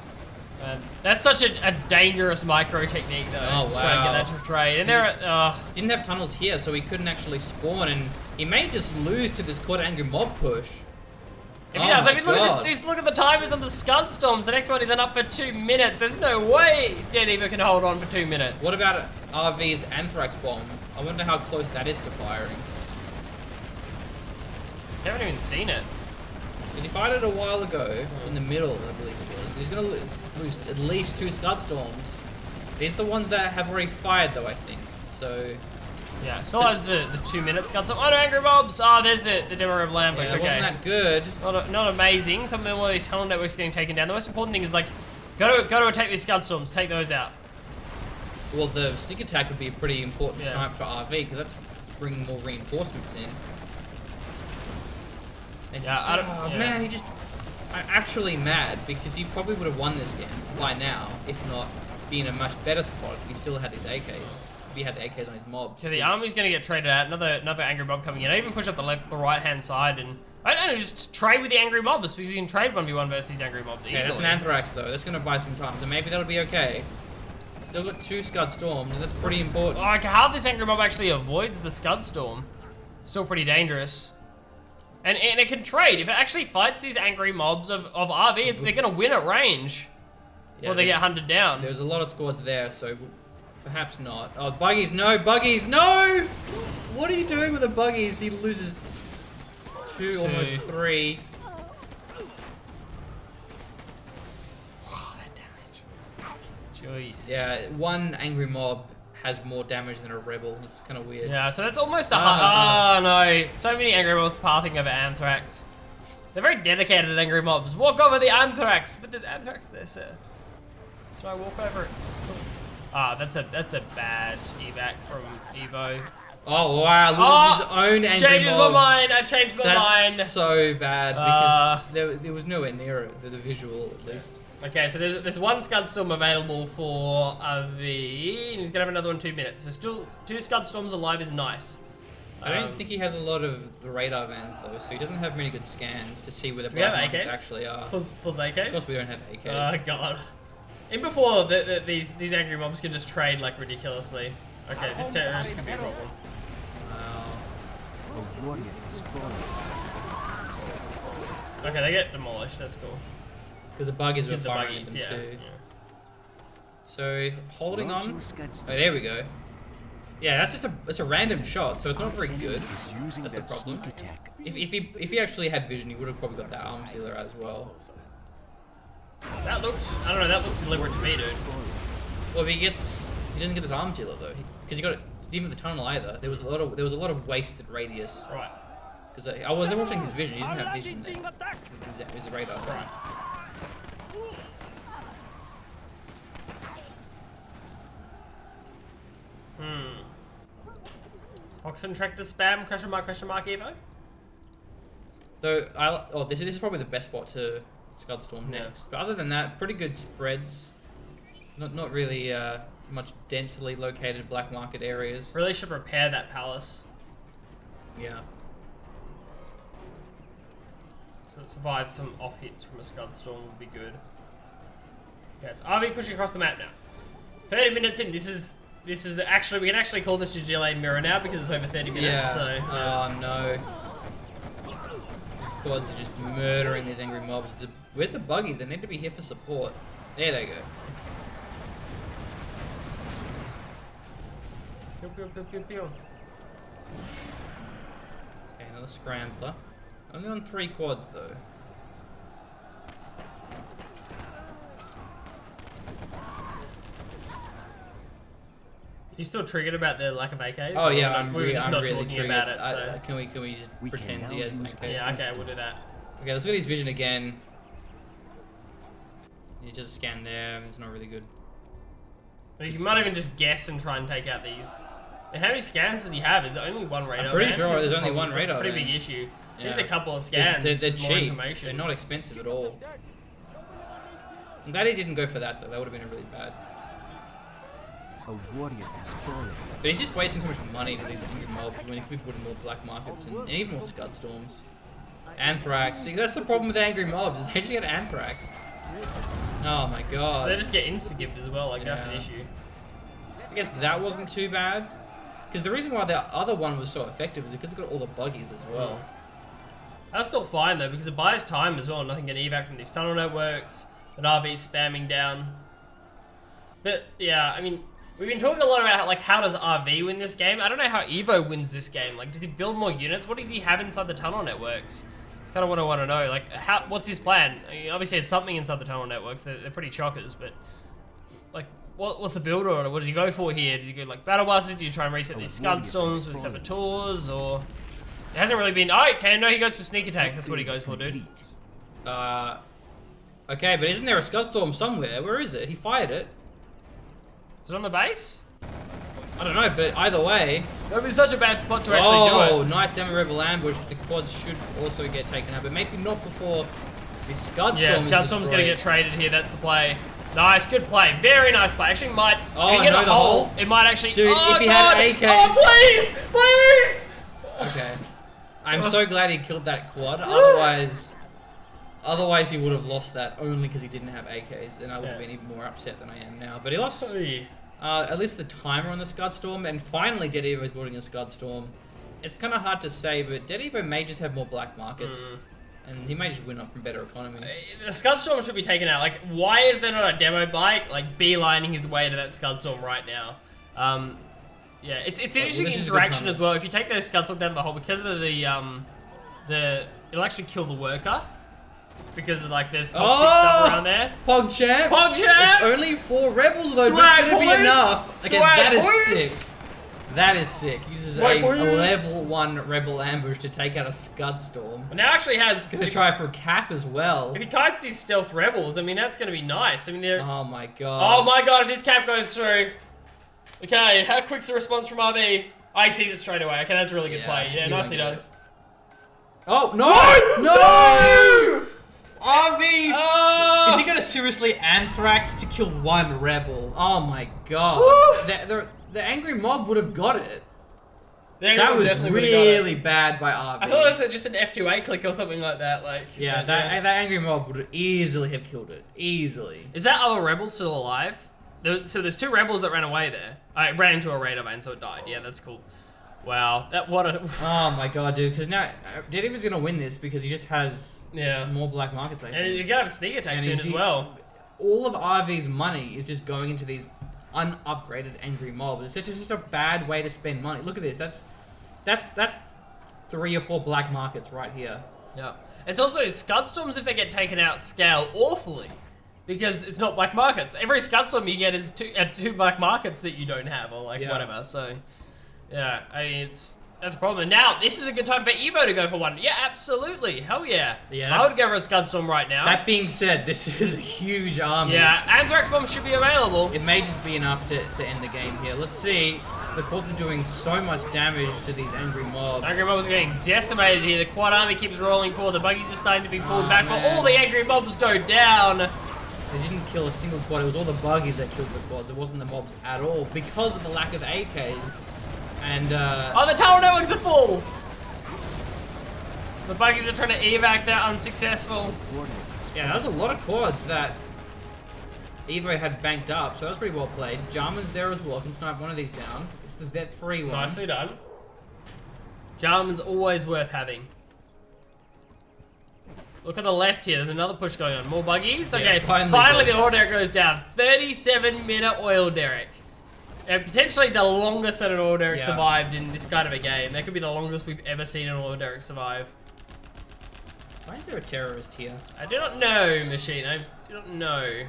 Speaker 2: That's such a dangerous micro technique, though.
Speaker 3: Oh, wow.
Speaker 2: Trying to get that to trade. And
Speaker 3: didn't have tunnels here, so he couldn't actually spawn, and he may just lose to this quarter angry mob push.
Speaker 2: If he does, I mean, look at the timers on the Scud Storms. The next one isn't up for 2 minutes. There's no way Dead Eva can hold on for 2 minutes.
Speaker 3: What about RV's Anthrax bomb? I wonder how close that is to firing.
Speaker 2: I haven't even seen it.
Speaker 3: Because he fired it a while ago, in the middle, I believe it was. He's going to lose at least 2 Scud Storms. These are the ones that have already fired, though, I think. So...
Speaker 2: Yeah, still has the 2 minutes Scud Storm. Oh, no, angry mobs! Oh, there's the demo of Lambush.
Speaker 3: Yeah, it
Speaker 2: okay.
Speaker 3: wasn't that good.
Speaker 2: Not amazing. Some of these tunnel networks getting taken down. The most important thing is, like, go to attack these Scud Storms. Take those out.
Speaker 3: Well, the stick attack would be a pretty important snipe for RV, because that's bringing more reinforcements in. And man, I'm actually mad because he probably would have won this game by now, if not be in a much better spot if he still had his AKs. If he had the AKs on his mobs.
Speaker 2: So the army's going to get traded out. Another angry mob coming in. I even push up the right hand side and I don't know, just trade with the angry mobs because you can trade 1v1 versus these angry mobs easily.
Speaker 3: Yeah, that's an Anthrax though. That's going to buy some time, so maybe that'll be okay. Still got 2 Scud Storms, and that's pretty important.
Speaker 2: Oh, like half this angry mob actually avoids the Scud Storm. It's still pretty dangerous. And it can trade. If it actually fights these angry mobs of RV, they're going to win at range.
Speaker 3: Yeah,
Speaker 2: or they get hunted down.
Speaker 3: There's a lot of squads there, so perhaps not. Oh, buggies, no, buggies, no! What are you doing with the buggies? He loses 2, almost 3.
Speaker 2: Oh, that damage. Jeez.
Speaker 3: Yeah, 1 angry mob has more damage than a rebel. It's kind of weird.
Speaker 2: Yeah, so that's almost a... Oh, no. So many angry mobs pathing over Anthrax. They're very dedicated angry mobs. Walk over the Anthrax. But there's Anthrax there, sir. So I walk over it. It's cool. Ah, that's a bad evac from Evo.
Speaker 3: Oh, wow. Loses his own angry
Speaker 2: changes
Speaker 3: mobs.
Speaker 2: my mind. I changed my mind.
Speaker 3: That's so bad because there was nowhere near it, the visual at least.
Speaker 2: Okay, so there's 1 Scud Storm available for V, and he's gonna have another one in 2 minutes. So still 2 Scud Storms alive is nice.
Speaker 3: I don't think he has a lot of the radar vans though, so he doesn't have many good scans to see where the
Speaker 2: We have
Speaker 3: black markets
Speaker 2: AKs?
Speaker 3: actually are.
Speaker 2: Plus AKs?
Speaker 3: Of course we don't have AKs.
Speaker 2: Oh god. In before, these angry mobs can just trade like ridiculously. Okay, this terrorist could be a problem.
Speaker 3: Wow.
Speaker 4: A warrior has fallen.
Speaker 2: Okay, they get demolished. That's cool.
Speaker 3: Because the buggies were
Speaker 2: Because the
Speaker 3: firing at
Speaker 2: buggies,
Speaker 3: them
Speaker 2: yeah.
Speaker 3: too.
Speaker 2: Yeah.
Speaker 3: So holding on.
Speaker 4: Launching Scud
Speaker 3: Oh,
Speaker 4: Storm.
Speaker 3: there we go. Yeah, that's just it's a random shot, so it's not very good.
Speaker 4: Is using
Speaker 3: That's the
Speaker 4: that
Speaker 3: problem.
Speaker 4: sneak attack.
Speaker 3: If he actually had vision, he would have probably got that arm sealer as well.
Speaker 2: That looks, I don't know, that looked deliberate to me, dude.
Speaker 3: Well, if he doesn't get this arm dealer though, because he got it. Didn't get the tunnel either. There was a lot of wasted radius.
Speaker 2: Right.
Speaker 3: Because I was watching his vision. He didn't have vision there. his radar.
Speaker 2: Right. Oxen tractor spam, question mark, Evo?
Speaker 3: So, this is probably the best spot to Scudstorm
Speaker 2: Yeah.
Speaker 3: next. But other than that, pretty good spreads. Not really much densely located black market areas.
Speaker 2: Really should repair that palace.
Speaker 3: Yeah.
Speaker 2: So it survives some off hits from a Scudstorm would be good. Okay, it's RV pushing across the map now. 30 minutes in, this is actually, we can actually call this a Gillane mirror now because it's over 30 minutes,
Speaker 3: Yeah.
Speaker 2: so.
Speaker 3: Oh no. These quads are just murdering these angry mobs. Where's the buggies? They need to be here for support. There they go.
Speaker 2: Pew, pew, pew, pew, pew.
Speaker 3: Okay, another scrambler. Only on 3 quads though.
Speaker 2: You still triggered about the lack of AKs?
Speaker 3: Oh
Speaker 2: Or
Speaker 3: yeah,
Speaker 2: like, we were just not
Speaker 3: really
Speaker 2: talking
Speaker 3: triggered.
Speaker 2: about it, so.
Speaker 3: Can we just
Speaker 4: We can
Speaker 3: pretend
Speaker 4: now
Speaker 3: he has
Speaker 4: use
Speaker 3: AKs?
Speaker 2: Yeah, okay, we'll do that.
Speaker 3: Okay, let's look at his vision again. He just scanned there, and it's not really good.
Speaker 2: You might even just guess and try and take out these. And how many scans does he have? Is it only one radar?
Speaker 3: I'm pretty
Speaker 2: van?
Speaker 3: sure
Speaker 2: That's
Speaker 3: there's
Speaker 2: a
Speaker 3: only
Speaker 2: problem.
Speaker 3: one radar
Speaker 2: That's a pretty
Speaker 3: van.
Speaker 2: big issue.
Speaker 3: Yeah.
Speaker 2: There's a couple of scans.
Speaker 3: They're
Speaker 2: just more
Speaker 3: cheap.
Speaker 2: information.
Speaker 3: They're not expensive at all. I'm glad he didn't go for that though. That would have been really bad.
Speaker 4: A warrior has fallen.
Speaker 3: But he's just wasting so much money to these angry mobs when he could be putting more black markets and even more Scudstorms. Anthrax. See, that's the problem with angry mobs. They just get anthrax. Oh my god.
Speaker 2: They just get insta-gibbed as well. Like that's an
Speaker 3: Yeah.
Speaker 2: issue.
Speaker 3: I guess that wasn't too bad. Because the reason why the other one was so effective is because it got all the buggies as well.
Speaker 2: That's still fine though because it buys time as well. Nothing can evac from these tunnel networks. That RV's spamming down. But yeah, I mean, we've been talking a lot about how does RV win this game. I don't know how Evo wins this game. Like, does he build more units? What does he have inside the tunnel networks? It's kind of what I want to know. Like, what's his plan? I mean, obviously, there's something inside the tunnel networks. They're pretty chockers, but like, what's the build order? What does he go for here? Does he go like battle busters? Do you try and reset these Scudstorms with saboteurs? Or it hasn't really been. Oh, okay, no, he goes for sneak attacks. That's what he goes for, dude.
Speaker 3: Okay, but isn't there a Scudstorm somewhere? Where is it? He fired it.
Speaker 2: Is it on the base?
Speaker 3: I don't know, but either way.
Speaker 2: That would be such a bad spot to actually do it.
Speaker 3: Nice Demo Rebel ambush. The quads should also get taken out, but maybe not before the Scudstorm
Speaker 2: Yeah,
Speaker 3: is
Speaker 2: Scudstorm's
Speaker 3: destroyed.
Speaker 2: gonna get traded here. That's the play. Nice, good play. Very nice play. Actually, might.
Speaker 3: Oh,
Speaker 2: if you get
Speaker 3: no,
Speaker 2: a
Speaker 3: the
Speaker 2: hole,
Speaker 3: hole?
Speaker 2: it might actually.
Speaker 3: Dude,
Speaker 2: oh,
Speaker 3: if he
Speaker 2: God.
Speaker 3: had AKs.
Speaker 2: Oh, please! Please!
Speaker 3: Okay. I'm so glad he killed that quad. Otherwise he would have lost that only because he didn't have AKs, and I would have been even more upset than I am now. But he lost at least the timer on the Scudstorm, and finally Dead Evo is building a Scudstorm. It's kind of hard to say, but Dead Evo may just have more black markets, and he may just win up from better economy.
Speaker 2: The Scudstorm should be taken out. Like, why is there not a demo bike like beelining his way to that Scudstorm right now? Yeah, it's an interesting
Speaker 3: this is a good
Speaker 2: interaction
Speaker 3: tunnel.
Speaker 2: as well. If you take the Scudstorm down the hole, because of it'll actually kill the worker. Because like there's toxic stuff around there.
Speaker 3: PogChamp!
Speaker 2: PogChamp!
Speaker 3: It's only 4 rebels though, but
Speaker 2: Swag
Speaker 3: it's gonna be
Speaker 2: points!
Speaker 3: enough. Okay,
Speaker 2: Swag
Speaker 3: that is
Speaker 2: points!
Speaker 3: sick. That is sick. Uses
Speaker 2: Swag
Speaker 3: a
Speaker 2: points!
Speaker 3: level 1 rebel ambush to take out a Scudstorm.
Speaker 2: But now actually has.
Speaker 3: Gonna try for cap as well.
Speaker 2: If he kites these stealth rebels, I mean that's gonna be nice. I mean they're.
Speaker 3: Oh my god.
Speaker 2: Oh my god! If this cap goes through. Okay, how quick's the response from RB? Oh, he sees it straight away. Okay, that's a really good play. Yeah,
Speaker 3: you
Speaker 2: nicely
Speaker 3: won't
Speaker 2: done.
Speaker 3: get it. Oh no! No! RV! Is he gonna seriously anthrax to kill 1 rebel? Oh my god. The angry mob would have got it. That was really bad by RV.
Speaker 2: I thought it was just an F2A click or something like that. Like
Speaker 3: Yeah, that angry mob would easily have killed it. Easily.
Speaker 2: Is that other rebel still alive? So there's 2 rebels that ran away there. I ran into a radar van, so it died. Yeah, that's cool. Wow, what a.
Speaker 3: Oh my god, dude. Because now Diddy was gonna win this because he just has
Speaker 2: Yeah.
Speaker 3: more black markets. I think.
Speaker 2: And you're gonna have a sneak attack soon as well.
Speaker 3: All of RV's money is just going into these unupgraded angry mobs. It's just a bad way to spend money. Look at this. That's 3 or 4 black markets right here.
Speaker 2: Yeah. It's also Scudstorms, if they get taken out, scale awfully. Because it's not black markets. Every Scudstorm you get is 2 black markets that you don't have, or like
Speaker 3: Yeah.
Speaker 2: whatever. So, yeah, I mean, it's That's a problem. And now, this is a good time for Evo to go for one. Yeah, absolutely. Hell yeah.
Speaker 3: Yeah.
Speaker 2: I would go for a Scud Storm right now.
Speaker 3: That being said, this is a huge army.
Speaker 2: Yeah, Anthrax Bomb should be available.
Speaker 3: It may just be enough to end the game here. Let's see. The quads are doing so much damage to these angry mobs.
Speaker 2: Angry mobs are getting decimated here. The quad army keeps rolling forward. The buggies are starting to be pulled back, but
Speaker 3: man.
Speaker 2: all the angry mobs go down.
Speaker 3: They didn't kill a single quad. It was all the buggies that killed the quads. It wasn't the mobs at all because of the lack of AKs. And
Speaker 2: Oh, the tunnel networks are full. The buggies are trying to evac. They're unsuccessful.
Speaker 3: yeah, that was a lot of quads that Evo had banked up, so that was pretty well played. Jarman's there as well. Can snipe one of these down. It's the Vet 3 one.
Speaker 2: Nicely done. Jarman's always worth having. Look at the left here. There's another push going on. More buggies. Okay, finally the oil derrick goes down. 37-minute oil derrick. And potentially the longest that an oil derrick survived in this kind of a game. That could be the longest we've ever seen an oil derrick survive.
Speaker 3: Why is there a terrorist here?
Speaker 2: I do not know, Machine. I do not know.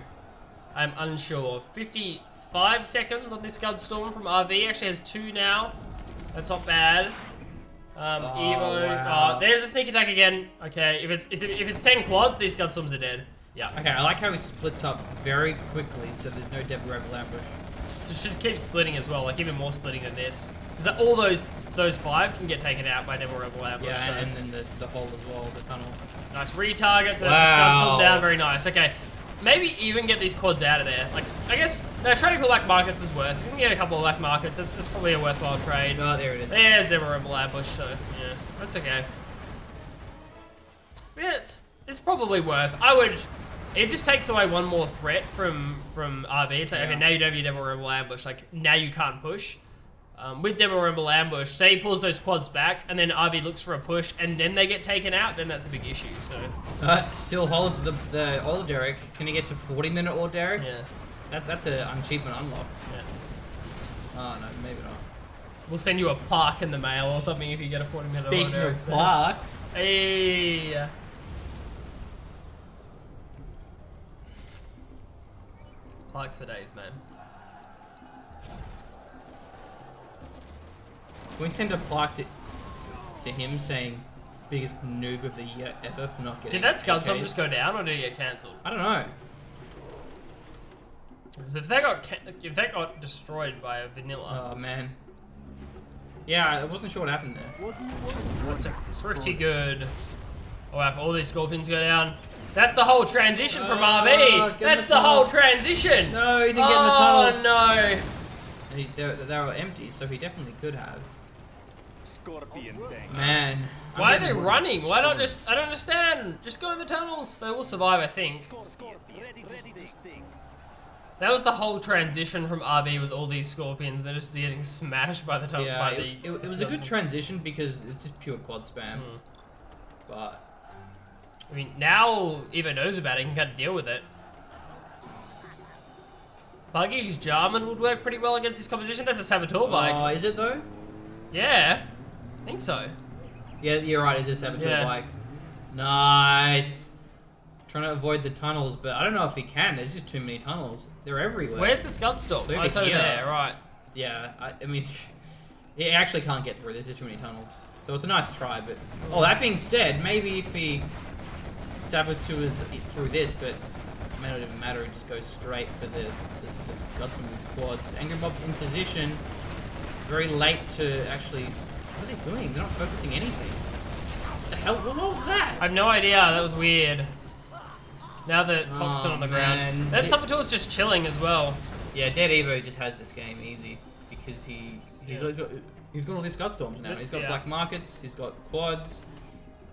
Speaker 2: I'm unsure. 55 seconds on this Scud Storm from RV. Actually has 2 now. That's not bad. Evo.
Speaker 3: wow.
Speaker 2: Oh, there's a sneak attack again. Okay, if it's 10 quads, these Scud Storms are dead. Yeah.
Speaker 3: Okay, I like how he splits up very quickly, so there's no Devil Rebel ambush.
Speaker 2: Just should keep splitting as well, like even more splitting than this. Because all those 5 can get taken out by Devil Rebel ambush.
Speaker 3: Yeah,
Speaker 2: so.
Speaker 3: and then the hole as well, the tunnel.
Speaker 2: Nice retarget, so that's a Scud Storm down, very nice. Okay, maybe even get these quads out of there. Like, I guess, no, trading for black markets is worth. You can get a couple of black markets, that's probably a worthwhile trade.
Speaker 3: Oh, there it is.
Speaker 2: There's Devil Rebel ambush, so yeah, that's okay. Yeah, it's probably worth. It just takes away one more threat from RV. It's like, okay, now you don't have your Devil Rebel ambush. Like, now you can't push. With Devil Rebel ambush, say he pulls those quads back, and then RV looks for a push, and then they get taken out, then that's a big issue, so.
Speaker 3: Still holds the oil derrick. Can he get to 40-minute oil derrick?
Speaker 2: Yeah.
Speaker 3: That's an achievement unlocked.
Speaker 2: Yeah.
Speaker 3: Oh, no, maybe not.
Speaker 2: We'll send you a plaque in the mail or something if you get a 40-minute
Speaker 3: Speaking
Speaker 2: order.
Speaker 3: of plaques.
Speaker 2: Hey. Plaques for days, man.
Speaker 3: Can we send a plaque to him saying biggest noob of the year ever for not getting
Speaker 2: Did that Scud Storm
Speaker 3: AKs?
Speaker 2: just go down or did it get cancelled?
Speaker 3: I don't know.
Speaker 2: Because if that got destroyed by a vanilla,
Speaker 3: Oh, man. Yeah, I wasn't sure what happened there.
Speaker 2: that's pretty good. Oh wow, if all these scorpions go down. That's the whole transition from RV. That's the whole transition.
Speaker 3: No, he didn't get in the tunnel.
Speaker 2: Oh no.
Speaker 3: And they were empty, so he definitely could have.
Speaker 4: Scorpion thing.
Speaker 3: Man.
Speaker 2: Why are they running? Why not just, I don't understand. Just go in the tunnels. They will survive, I think. That was the whole transition from RV, was all these scorpions. They're just getting smashed by the tunnel.
Speaker 3: Yeah,
Speaker 2: by
Speaker 3: it was a good transition because it's just pure quad spam. But
Speaker 2: I mean, now Evo knows about it, he can kind of deal with it. Buggy's Jarman would work pretty well against this composition. That's a Saboteur bike.
Speaker 3: oh, is it though?
Speaker 2: Yeah, I think so.
Speaker 3: Yeah, you're right. It's a Saboteur
Speaker 2: Yeah.
Speaker 3: bike. Nice. Trying to avoid the tunnels, but I don't know if he can. There's just too many tunnels. They're everywhere.
Speaker 2: Where's the Scud Storm?
Speaker 3: So
Speaker 2: Oh,
Speaker 3: over
Speaker 2: it's over
Speaker 3: here.
Speaker 2: there, right.
Speaker 3: Yeah, I mean, he actually can't get through. There's just too many tunnels. So it's a nice try, but... Oh, that being said, maybe if he saboteurs through this, but it may not even matter. He just goes straight for the Scud Storm with his quads. Angry Bob's in position. Very late to actually... What are they doing? They're not focusing anything. What the hell? What was that?
Speaker 2: I have no idea. That was weird. Now the Cock's still on the
Speaker 3: man.
Speaker 2: ground. That Saboteur's just chilling as well.
Speaker 3: Yeah, Dead Evo just has this game easy because he's got all these Scud Storms now. He's got
Speaker 2: Yeah.
Speaker 3: black markets, he's got quads,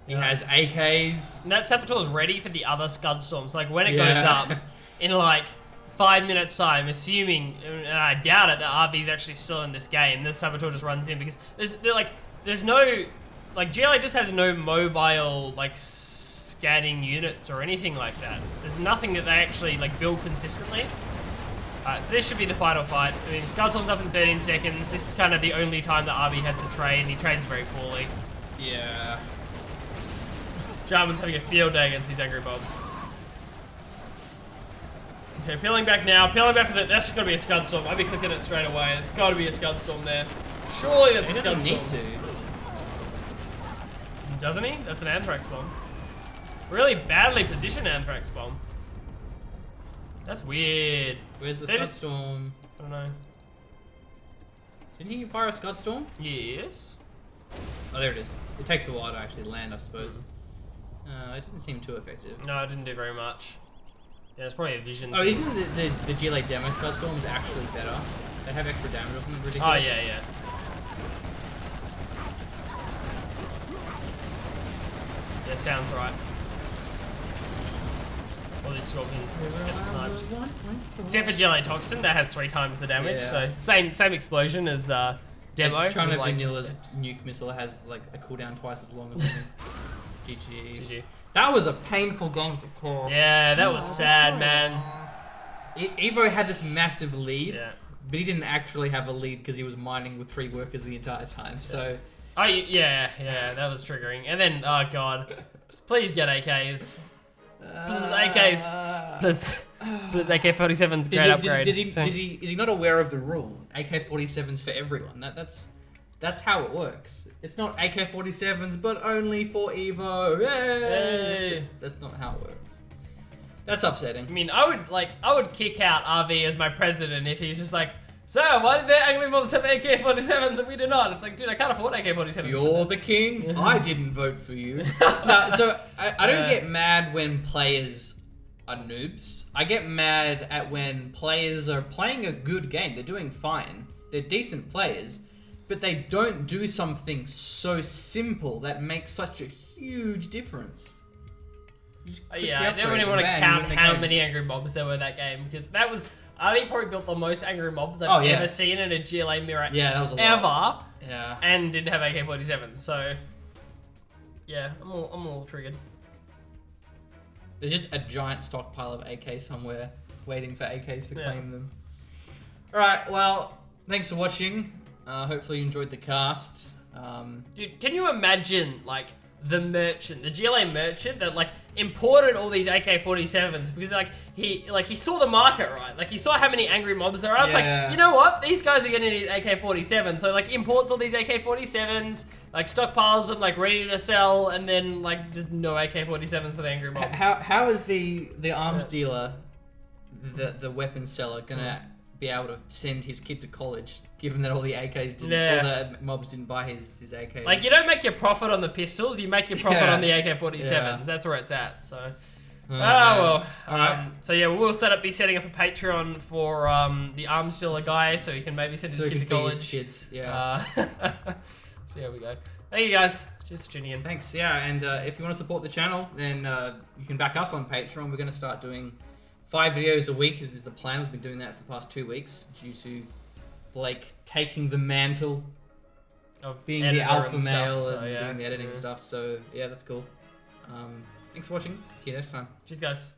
Speaker 3: he
Speaker 2: Yeah.
Speaker 3: has AKs.
Speaker 2: And that Saboteur's ready for the other Scud Storms. Like, when it
Speaker 3: Yeah.
Speaker 2: goes up, in like 5 minutes time, assuming, and I doubt it, that RV's actually still in this game, the Saboteur just runs in because there's no, like, GLA just has no mobile, like, scanning units or anything like that. There's nothing that they actually, like, build consistently. Alright, so this should be the final fight. I mean, Scud Storm's up in 13 seconds. This is kind of the only time that RV has to trade, and he trades very poorly.
Speaker 3: Yeah.
Speaker 2: Jarman's having a field day against these angry mobs. Okay, peeling back now. Peeling back for the... That's just going to be a Scud Storm. I'd be clicking it straight away. It's got to be a Scud Storm there. Surely that's
Speaker 3: He
Speaker 2: a Scud
Speaker 3: doesn't
Speaker 2: Storm.
Speaker 3: need to.
Speaker 2: Doesn't he? That's an anthrax bomb. Really badly positioned anthrax bomb. That's weird.
Speaker 3: Where's the
Speaker 2: They
Speaker 3: Scud
Speaker 2: just-
Speaker 3: Storm?
Speaker 2: I don't know.
Speaker 3: Didn't he fire a Scud Storm?
Speaker 2: Yes.
Speaker 3: Oh, there it is. It takes a while to actually land, I suppose. It didn't seem too effective.
Speaker 2: No, it didn't do very much. Yeah, it's probably a vision.
Speaker 3: Oh,
Speaker 2: thing.
Speaker 3: isn't the GLA demo Scud Storms actually better? They have extra damage or something ridiculous?
Speaker 2: Oh, yeah. Yeah, sounds right. All these scorpions get sniped. Except for Jelly Toxin, that has 3 times the damage.
Speaker 3: Yeah.
Speaker 2: So same explosion as Demo.
Speaker 3: China
Speaker 2: with, like,
Speaker 3: Vanilla's nuke missile has like a cooldown twice as long as something. GG.
Speaker 2: GG.
Speaker 3: That was a painful game to call.
Speaker 2: Yeah, that was sad, man.
Speaker 3: Evo had this massive lead,
Speaker 2: Yeah.
Speaker 3: but he didn't actually have a lead because he was mining with 3 workers the entire time. So
Speaker 2: Oh, yeah, that was triggering. And then, oh god, please get AKs. Please AKs. Please AK-47's great upgrade.
Speaker 3: is he not aware of the rule? AK-47s for everyone. That's how it works. It's not AK-47s, but only for Evo.
Speaker 2: Hey.
Speaker 3: That's not how it works. That's upsetting.
Speaker 2: I mean, I would kick out RV as my president if he's just like, so why did their angry mobs have AK-47s and we do not? It's like, dude, I can't afford AK-47s.
Speaker 3: You're the king. I didn't vote for you. No, so I don't get mad when players are noobs. I get mad at when players are playing a good game. They're doing fine. They're decent players, but they don't do something so simple that makes such a huge difference.
Speaker 2: Yeah, I don't really want to count how many angry mobs there were that game because that was. I think probably built the most angry mobs I've ever seen in a GLA mirror
Speaker 3: Yeah, that was a
Speaker 2: ever.
Speaker 3: lot. Yeah.
Speaker 2: And didn't have AK-47s, so yeah, I'm all triggered.
Speaker 3: There's just a giant stockpile of AK somewhere waiting for AKs to claim them. Alright, well, thanks for watching. Hopefully you enjoyed the cast.
Speaker 2: Dude, can you imagine like the GLA merchant that like imported all these AK-47s because he saw the market, right? Like he saw how many angry mobs there are. It's like, you know what? These guys are gonna need AK-47. So like imports all these AK-47s, like stockpiles them, like ready to sell, and then like just no AK-47s for the angry mobs.
Speaker 3: How is the arms dealer, the weapons seller, gonna be able to send his kid to college, given that all the AKs didn't, all the mobs didn't buy his AKs?
Speaker 2: Like you don't make your profit on the pistols, you make your profit on the AK-47s.
Speaker 3: Yeah.
Speaker 2: That's where it's at. So, well. So yeah, we'll be setting up a Patreon for the arms dealer guy, so he can maybe send his kid to college.
Speaker 3: Kids,
Speaker 2: So here we go. Thank you guys. Cheers for tuning in.
Speaker 3: Thanks. Yeah, and if you want to support the channel, then you can back us on Patreon. We're going to start doing 5 videos a week is the plan. We've been doing that for the past 2 weeks due to Blake taking the mantle
Speaker 2: Of
Speaker 3: being the
Speaker 2: editor
Speaker 3: alpha
Speaker 2: and
Speaker 3: male
Speaker 2: stuff, so,
Speaker 3: and
Speaker 2: yeah.
Speaker 3: doing the editing stuff. So yeah, that's cool. Thanks for watching. See you next time.
Speaker 2: Cheers, guys.